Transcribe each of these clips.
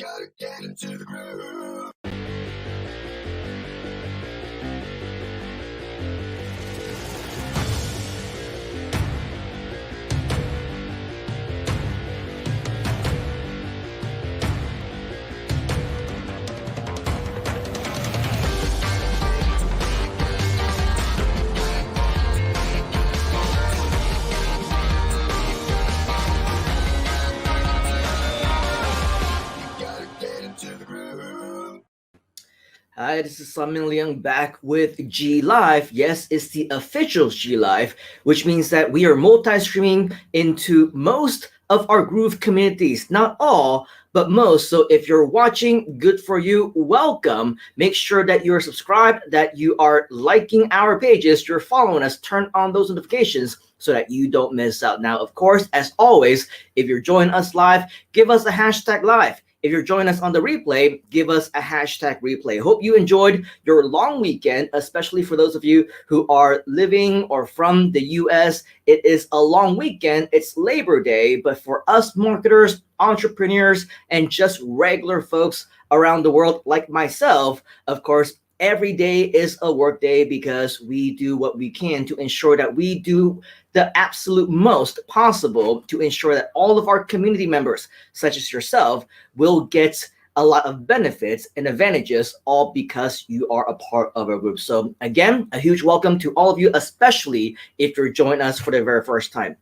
gotta get into the groove. Hi, this is Leung back with GLIVE. Yes, it's the official GLIVE, which means that we are multi-streaming into most of our Groove communities. Not all, but most. So if you're watching, good for you. Welcome. Make sure that you're subscribed, that you are liking our pages, you're following us, turn on those notifications so that you don't miss out. Now, of course, as always, if you're joining us live, give us a hashtag live. If you're joining us on the replay, give us a hashtag replay. Hope you enjoyed your long weekend, especially for those of you who are living or from the US. It is a long weekend. It's Labor Day, but for us marketers, entrepreneurs, and just regular folks around the world like myself, of course, every day is a work day because we do what we can to ensure that we do the absolute most possible to ensure that all of our community members, such as yourself, will get a lot of benefits and advantages, all because you are a part of our group. So again, a huge welcome to all of you, especially if you're joining us for the very first time.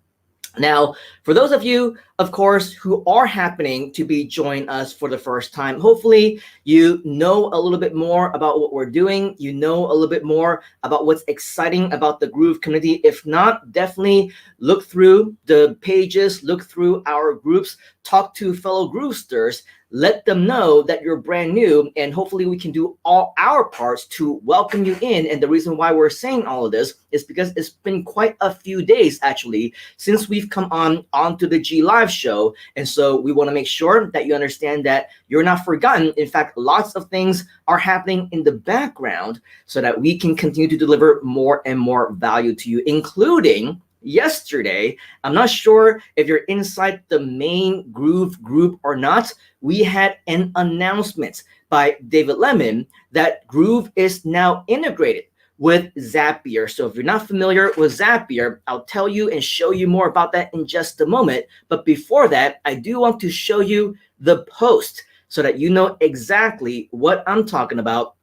Now, for those of you, of course, who are happening to be joining us for the first time, hopefully you know a little bit more about what we're doing. You know a little bit more about what's exciting about the Groove community. If not, definitely look through the pages, look through our groups, talk to fellow Groovesters, let them know that you're brand new, and hopefully we can do all our parts to welcome you in. And the reason why we're saying all of this is because it's been quite a few days actually since we've come onto the GLIVE show. And so we want to make sure that you understand that you're not forgotten. In fact, lots of things are happening in the background so that we can continue to deliver more and more value to you, including yesterday. I'm not sure if you're inside the main Groove group or not. We had an announcement by David Lemon that Groove is now integrated with Zapier. So if you're not familiar with Zapier, I'll tell you and show you more about that in just a moment. But before that, I do want to show you the post so that you know exactly what I'm talking about.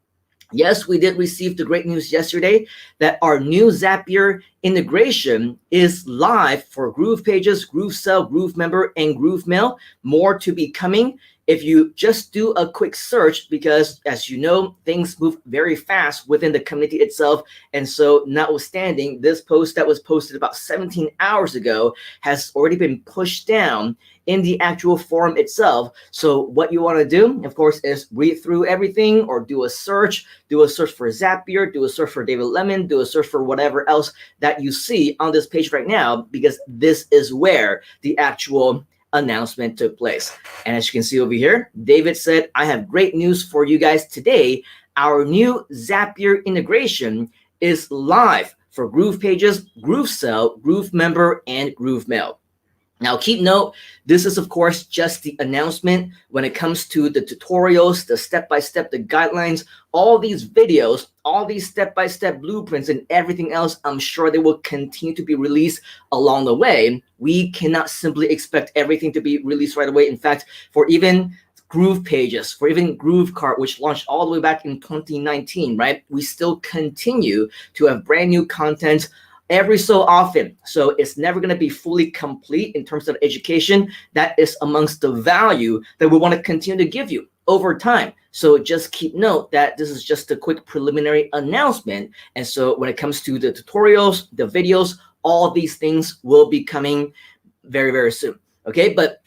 Yes, we did receive the great news yesterday that our new Zapier integration is live for Groove Pages, Groove Cell, Groove Member, and Groove Mail. More to be coming. If you just do a quick search, because as you know, things move very fast within the community itself. And so notwithstanding, this post that was posted about 17 hours ago has already been pushed down in the actual forum itself. So what you want to do, of course, is read through everything or do a search for Zapier, do a search for David Lemon, do a search for whatever else that you see on this page right now, because this is where the actual announcement took place. And as you can see over here, David said, I have great news for you guys today. Our new Zapier integration is live for Groove Pages, Groove Cell, Groove Member, and Groove Mail. Now, keep note, this is, of course, just the announcement. When it comes to the tutorials, the step-by-step, the guidelines, all these videos, all these step-by-step blueprints and everything else, I'm sure they will continue to be released along the way. We cannot simply expect everything to be released right away. In fact, for even Groove Pages, for even Groove Cart, which launched all the way back in 2019, right? We still continue to have brand new content every so often. So it's never going to be fully complete in terms of education. That is amongst the value that we want to continue to give you over time. So just keep note that this is just a quick preliminary announcement. And so when it comes to the tutorials, the videos, all these things will be coming very, very soon. Okay, but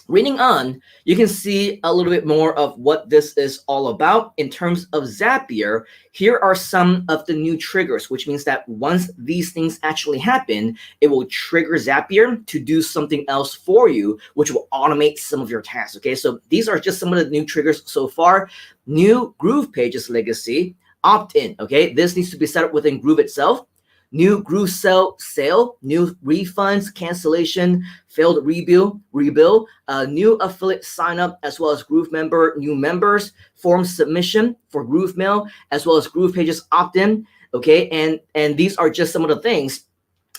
reading on, you can see a little bit more of what this is all about. In terms of Zapier, here are some of the new triggers, which means that once these things actually happen, it will trigger Zapier to do something else for you, which will automate some of your tasks. Okay, so these are just some of the new triggers so far. New Groove Pages legacy, opt-in. Okay, this needs to be set up within Groove itself. new Groove sale, new refunds, cancellation, failed rebill, new affiliate sign up, as well as Groove member, new members, form submission for Groove Mail, as well as Groove Pages opt-in. Okay, and these are just some of the things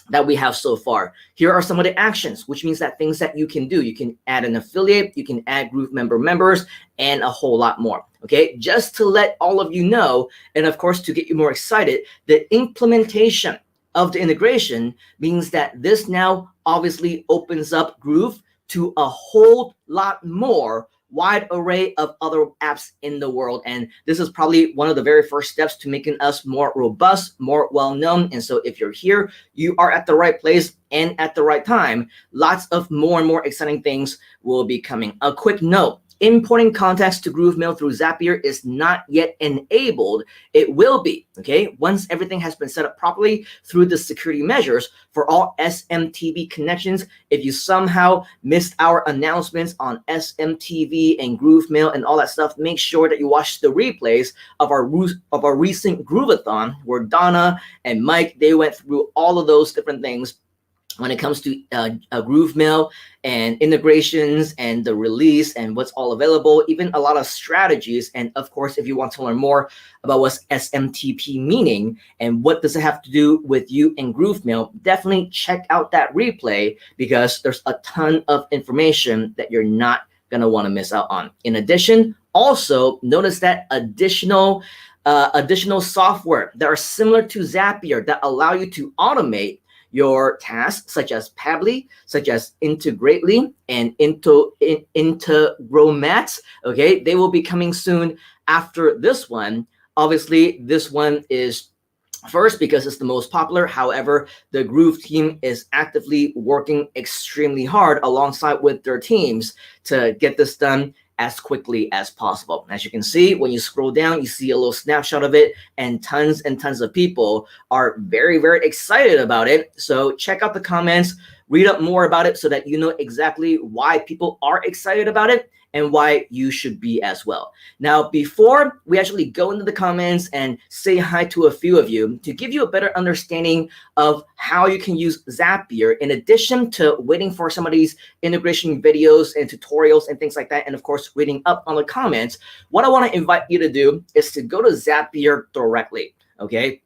that we have so far. Here are some of the actions, which means that things that you can do. You can add an affiliate, you can add Groove members, and a whole lot more. Okay, just to let all of you know, and of course to get you more excited, the implementation of the integration means that this now obviously opens up Groove to a whole lot more wide array of other apps in the world. And this is probably one of the very first steps to making us more robust, more well-known. And so if you're here, you are at the right place and at the right time. Lots of more and more exciting things will be coming. A quick note: importing contacts to Groove Mail through Zapier is not yet enabled. It will be, okay, once everything has been set up properly through the security measures for all SMTV connections. If you somehow missed our announcements on SMTV and Groove Mail and all that stuff, make sure that you watch the replays of our recent Groovathon, where Donna and Mike, they went through all of those different things when it comes to Groove Mail and integrations and the release and what's all available, even a lot of strategies. And of course, if you want to learn more about what's SMTP meaning and what does it have to do with you and Groove Mail, definitely check out that replay, because there's a ton of information that you're not going to want to miss out on. In addition, also notice that additional software that are similar to Zapier that allow you to automate your tasks, such as Pabbly, such as Integrately, and Integromat. Okay, they will be coming soon after this one. Obviously, this one is first because it's the most popular. However, the Groove team is actively working extremely hard alongside with their teams to get this done as quickly as possible. As you can see, when you scroll down, you see a little snapshot of it, and tons of people are very, very excited about it. So check out the comments, read up more about it so that you know exactly why people are excited about it and why you should be as well. Now, before we actually go into the comments and say hi to a few of you, to give you a better understanding of how you can use Zapier, in addition to waiting for some of these integration videos and tutorials and things like that, and of course, reading up on the comments, what I want to invite you to do is to go to Zapier directly, okay?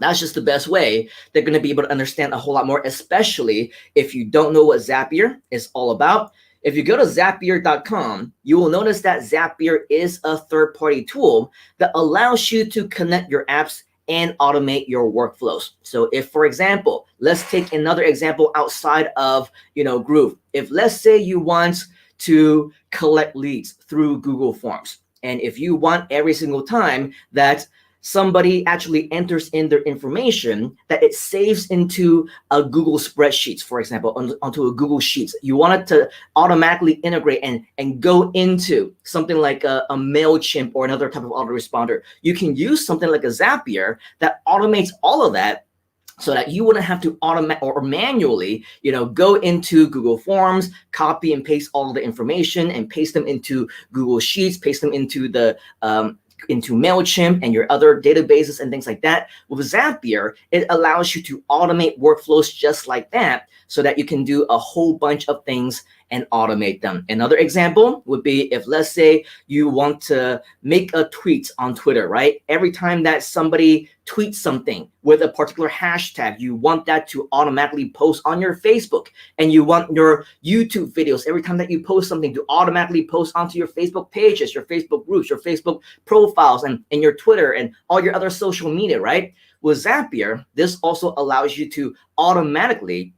That's just the best way they're going to be able to understand a whole lot more, especially if you don't know what Zapier is all about. If you go to Zapier.com, you will notice that Zapier is a third-party tool that allows you to connect your apps and automate your workflows. So if, for example, let's take another example outside of, Groove. If, let's say, you want to collect leads through Google Forms, and if you want every single time that somebody actually enters in their information, that it saves into a Google spreadsheets, for example, onto a Google Sheets. You want it to automatically integrate and go into something like a MailChimp or another type of autoresponder. You can use something like a Zapier that automates all of that, so that you wouldn't have to automate or manually, go into Google Forms, copy and paste all of the information and paste them into Google Sheets, paste them into the into MailChimp and your other databases and things like that. With Zapier, it allows you to automate workflows just like that, so that you can do a whole bunch of things and automate them. Another example would be if, let's say, you want to make a tweet on Twitter, right? Every time that somebody tweets something with a particular hashtag, you want that to automatically post on your Facebook, and you want your YouTube videos, every time that you post something, to automatically post onto your Facebook pages, your Facebook groups, your Facebook profiles, and your Twitter and all your other social media, right? With Zapier, this also allows you to automatically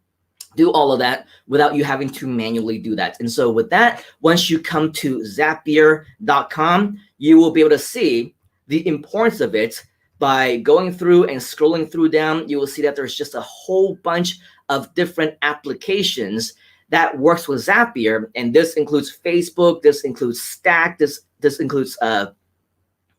do all of that without you having to manually do that. And so with that, once you come to Zapier.com, you will be able to see the importance of it by going through and scrolling through down. You will see that there's just a whole bunch of different applications that works with Zapier. And this includes Facebook, this includes Stack, this includes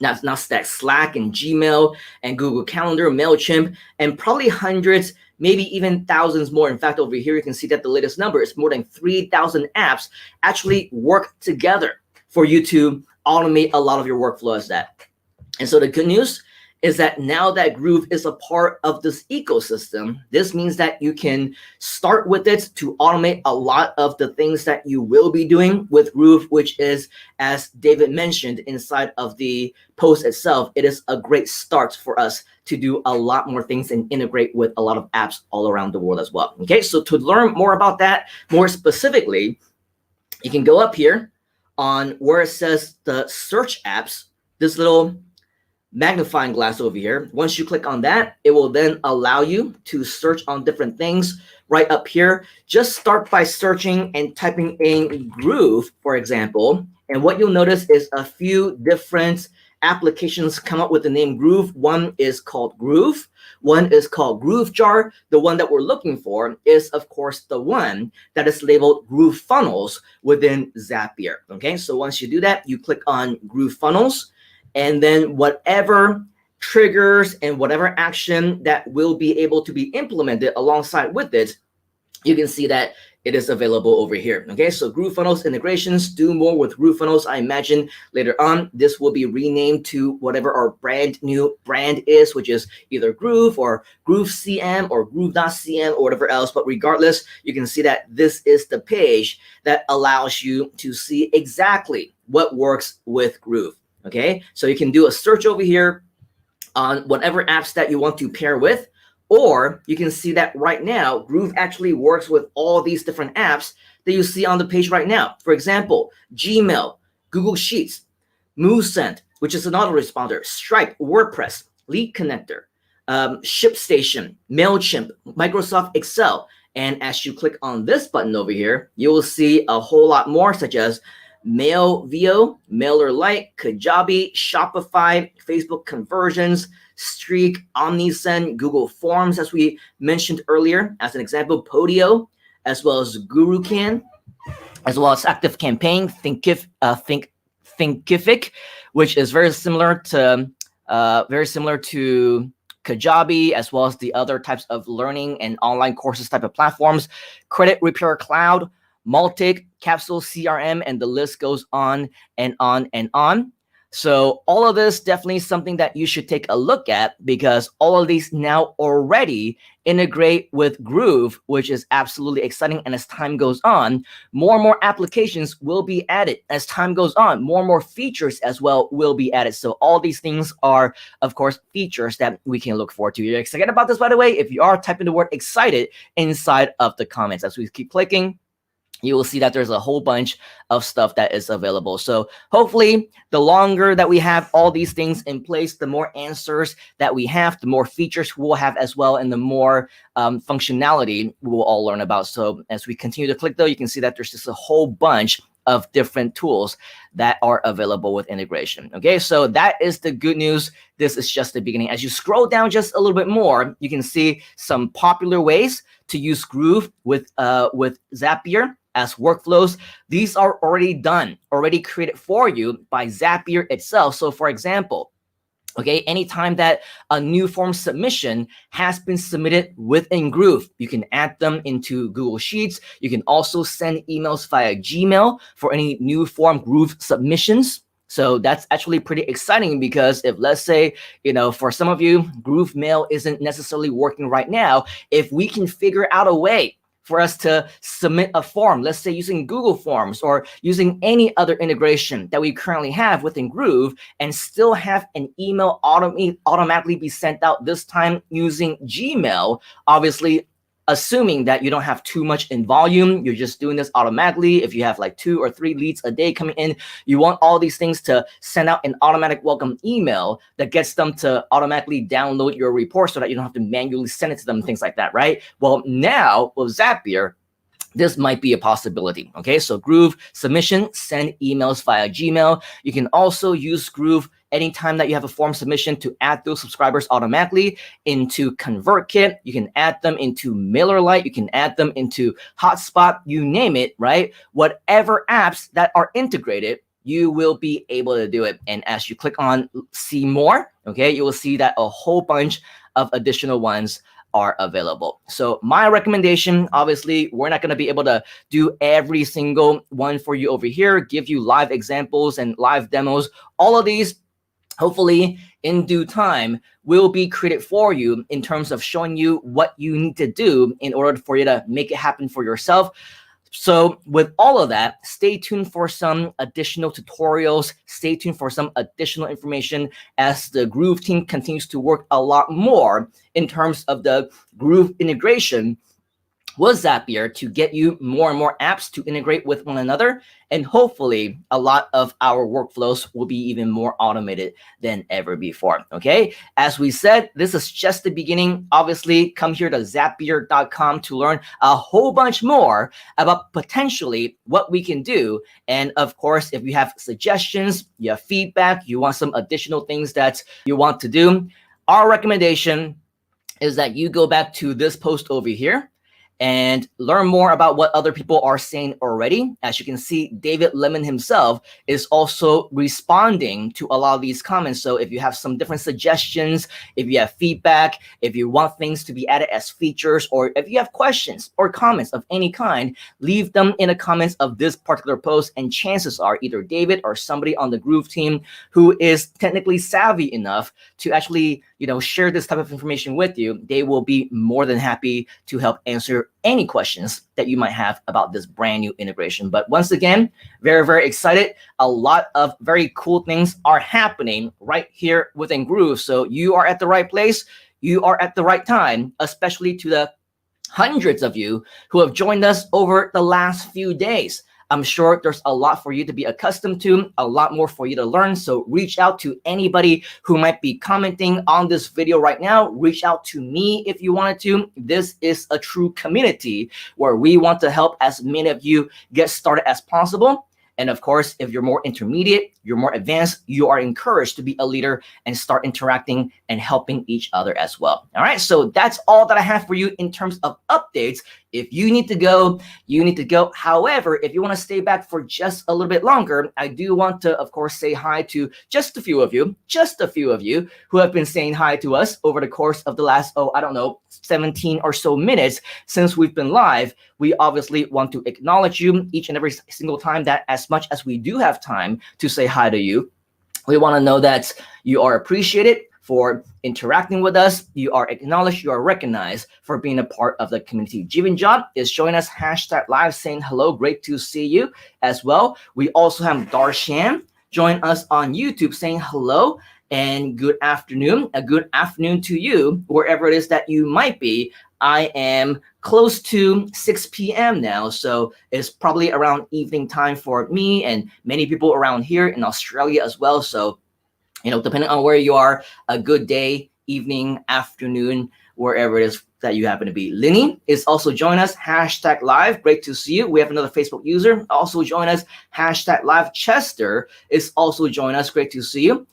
not Stack, Slack and Gmail and Google Calendar, MailChimp, and probably hundreds, maybe even thousands more. In fact, over here, you can see that the latest number is more than 3,000 apps actually work together for you to automate a lot of your workflow as that. And so the good news is that now that Groove is a part of this ecosystem, this means that you can start with it to automate a lot of the things that you will be doing with Groove, which is, as David mentioned inside of the post itself, it is a great start for us to do a lot more things and integrate with a lot of apps all around the world as well. Okay, so to learn more about that, more specifically, you can go up here on where it says the search apps, this little magnifying glass over here. Once you click on that, it will then allow you to search on different things right up here. Just start by searching and typing in Groove, for example. And what you'll notice is a few different applications come up with the name Groove. One is called Groove. One is called GrooveJar. The one that we're looking for is, of course, the one that is labeled GrooveFunnels within Zapier. Okay, so once you do that, you click on GrooveFunnels, and then whatever triggers and whatever action that will be able to be implemented alongside with it, you can see that it is available over here. Okay, so GrooveFunnels integrations, do more with GrooveFunnels. I imagine later on this will be renamed to whatever our brand new brand is, which is either Groove or groove.cm or groove.cm or whatever else. But regardless, you can see that this is the page that allows you to see exactly what works with Groove. Okay, so you can do a search over here on whatever apps that you want to pair with, or you can see that right now, Groove actually works with all these different apps that you see on the page right now. For example, Gmail, Google Sheets, MoveSend, which is an autoresponder, Stripe, WordPress, Lead Connector, ShipStation, MailChimp, Microsoft Excel. And as you click on this button over here, you will see a whole lot more, such as MailVio, MailerLite, Kajabi, Shopify, Facebook Conversions, Streak, OmniSend, Google Forms, as we mentioned earlier, as an example, Podio, as well as GuruCan, as well as ActiveCampaign, Thinkific, which is very similar to Kajabi, as well as the other types of learning and online courses type of platforms, Credit Repair Cloud, Maltic, Capsule CRM, and the list goes on and on and on. So all of this definitely something that you should take a look at, because all of these now already integrate with Groove, which is absolutely exciting. And as time goes on, more and more applications will be added. As time goes on, more and more features as well will be added. So all these things are, of course, features that we can look forward to. You're excited about this, by the way? If you are, type in the word excited inside of the comments. As we keep clicking, you will see that there's a whole bunch of stuff that is available. So hopefully the longer that we have all these things in place, the more answers that we have, the more features we'll have as well, and the more functionality we will all learn about. So as we continue to click though, you can see that there's just a whole bunch of different tools that are available with integration. Okay, so that is the good news. This is just the beginning. As you scroll down just a little bit more, you can see some popular ways to use Groove with Zapier as workflows. These are already done, already created for you by Zapier itself. So for example, okay, anytime that a new form submission has been submitted within Groove, you can add them into Google Sheets. You can also send emails via Gmail for any new form Groove submissions. So that's actually pretty exciting, because if, let's say, you know, for some of you, Groove Mail isn't necessarily working right now, if we can figure out a way for us to submit a form, let's say using Google Forms or using any other integration that we currently have within Groove, and still have an email automatically be sent out, this time using Gmail, obviously assuming that you don't have too much in volume, you're just doing this automatically. If you have like 2 or 3 leads a day coming in, you want all these things to send out an automatic welcome email that gets them to automatically download your report so that you don't have to manually send it to them, things like that, right? Well, now with Zapier, this might be a possibility. Okay, so Groove submission, send emails via Gmail. You can also use Groove anytime that you have a form submission to add those subscribers automatically into ConvertKit. You can add them into MailerLite. You can add them into Hotspot, you name it, right? Whatever apps that are integrated, you will be able to do it. And as you click on see more, okay, you will see that a whole bunch of additional ones are available. So my recommendation, obviously, we're not going to be able to do every single one for you over here, give you live examples and live demos. All of these hopefully in due time will be created for you in terms of showing you what you need to do in order for you to make it happen for yourself. So with all of that, stay tuned for some additional tutorials. Stay tuned for some additional information as the Groove team continues to work a lot more in terms of the Groove integration with Zapier to get you more and more apps to integrate with one another. And hopefully a lot of our workflows will be even more automated than ever before. Okay. As we said, this is just the beginning. Obviously, come here to Zapier.com to learn a whole bunch more about potentially what we can do. And of course, if you have suggestions, you have feedback, you want some additional things that you want to do, our recommendation is that you go back to this post over here and learn more about what other people are saying already. As you can see, David Lemon himself is also responding to a lot of these comments. So if you have some different suggestions, if you have feedback, if you want things to be added as features, or if you have questions or comments of any kind, leave them in the comments of this particular post. And chances are either David or somebody on the Groove team who is technically savvy enough to actually, share this type of information with you, they will be more than happy to help answer any questions that you might have about this brand new integration. But once again, very, very excited. A lot of very cool things are happening right here within Groove. So you are at the right place. You are at the right time, especially to the hundreds of you who have joined us over the last few days. I'm sure there's a lot for you to be accustomed to, a lot more for you to learn. So reach out to anybody who might be commenting on this video right now. Reach out to me if you wanted to. This is a true community where we want to help as many of you get started as possible. And of course, if you're more intermediate, you're more advanced, you are encouraged to be a leader and start interacting and helping each other as well. All right, so that's all that I have for you in terms of updates. If you need to go, you need to go. However, if you want to stay back for just a little bit longer, I do want to, of course, say hi to just a few of you who have been saying hi to us over the course of the last, 17 or so minutes since we've been live. We obviously want to acknowledge you each and every single time that as much as we do have time to say hi to you, we want to know that you are appreciated for interacting with us. You are acknowledged, you are recognized for being a part of the community. Jivinjot is showing us #live saying hello, great to see you as well. We also have Darshan join us on YouTube saying hello and good afternoon. A good afternoon to you, wherever it is that you might be. I am close to 6 p.m. now, so it's probably around evening time for me and many people around here in Australia as well. So depending on where you are, a good day, evening, afternoon, wherever it is that you happen to be. Linny is also joining us, #live. Great to see you. We have another Facebook user also join us, #live. Chester is also joining us. Great to see you.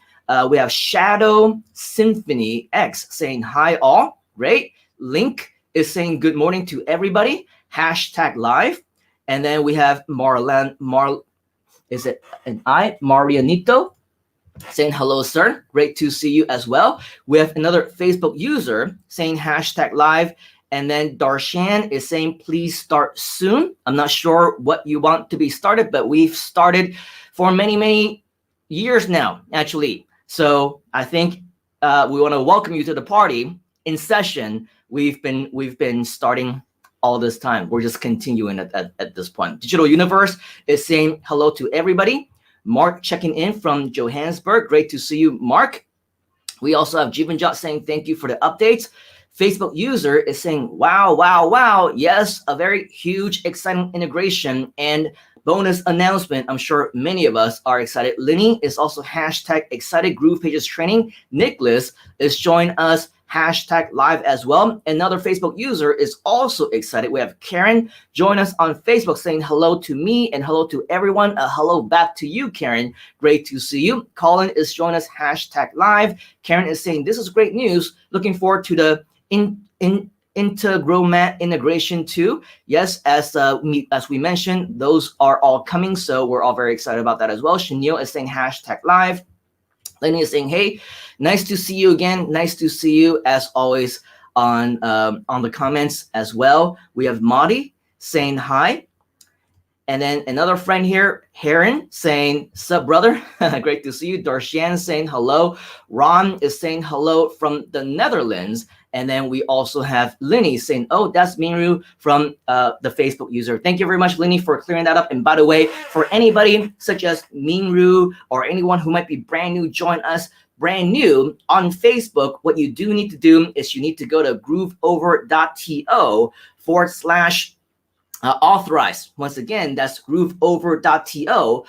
We have Shadow Symphony X saying hi all. Great. Link is saying good morning to everybody, #live. And then we have Marianito saying hello, sir. Great to see you as well. We have another Facebook user saying #live. And then Darshan is saying, please start soon. I'm not sure what you want to be started, but we've started for many, many years now, actually. So I think we want to welcome you to the party in session. We've been starting all this time. We're just continuing at this point. Digital Universe is saying hello to everybody. Mark checking in from Johannesburg. Great to see you, Mark. We also have Jivanjot saying thank you for the updates. Facebook user is saying, wow, wow, wow. Yes, a very huge, exciting integration and bonus announcement. I'm sure many of us are excited. Linny is also #excited Groove Pages training. Nicholas is joining us #live as well. Another Facebook user is also excited. We have Karen join us on Facebook saying hello to me and hello to everyone. A hello back to you, Karen. Great to see you. Colin is joining us #live. Karen is saying this is great news. Looking forward to the Integromat integration too. Yes, as we mentioned, those are all coming. So we're all very excited about that as well. Chanel is saying #live. Lenny is saying, hey, nice to see you again. Nice to see you as always on the comments as well. We have Madi saying hi. And then another friend here, Heron, saying, sup, brother? Great to see you. Darshan saying hello. Ron is saying hello from the Netherlands. And then we also have Linny saying, oh, that's Minru from the Facebook user. Thank you very much, Linny, for clearing that up. And by the way, for anybody such as Minru or anyone who might be brand new, join us brand new on Facebook. What you do need to do is you need to go to grooveover.to /authorize. Once again, that's grooveover.to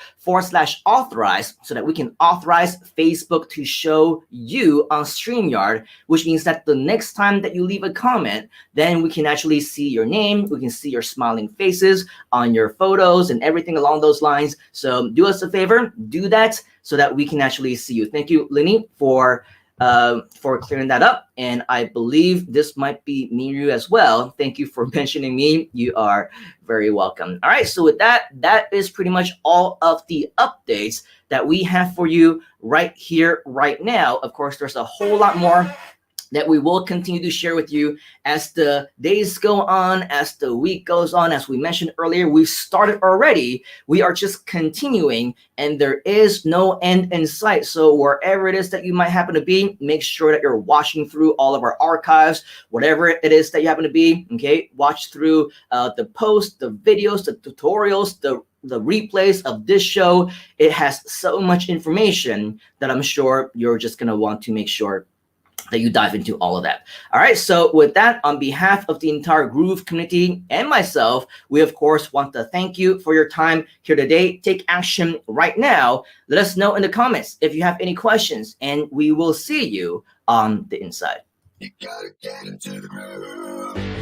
/authorize so that we can authorize Facebook to show you on StreamYard, which means that the next time that you leave a comment, then we can actually see your name, we can see your smiling faces on your photos and everything along those lines. So do us a favor, do that so that we can actually see you. Thank you, Linny, for clearing that up. And I believe this might be Miru as well. Thank you for mentioning me. You are very welcome. All right, so with that, that is pretty much all of the updates that we have for you right here, right now. Of course, there's a whole lot more that we will continue to share with you as the days go on, as the week goes on. As we mentioned earlier, we've started already. We are just continuing, and there is no end in sight. So wherever it is that you might happen to be, make sure that you're watching through all of our archives, whatever it is that you happen to be, okay? Watch through the posts, the videos, the tutorials, the replays of this show. It has so much information that I'm sure you're just gonna want to make sure that you dive into all of that. All right, so with that, on behalf of the entire Groove community and myself, we of course want to thank you for your time here today. Take action right now. Let us know in the comments if you have any questions, and we will see you on the inside. You gotta get into the groove.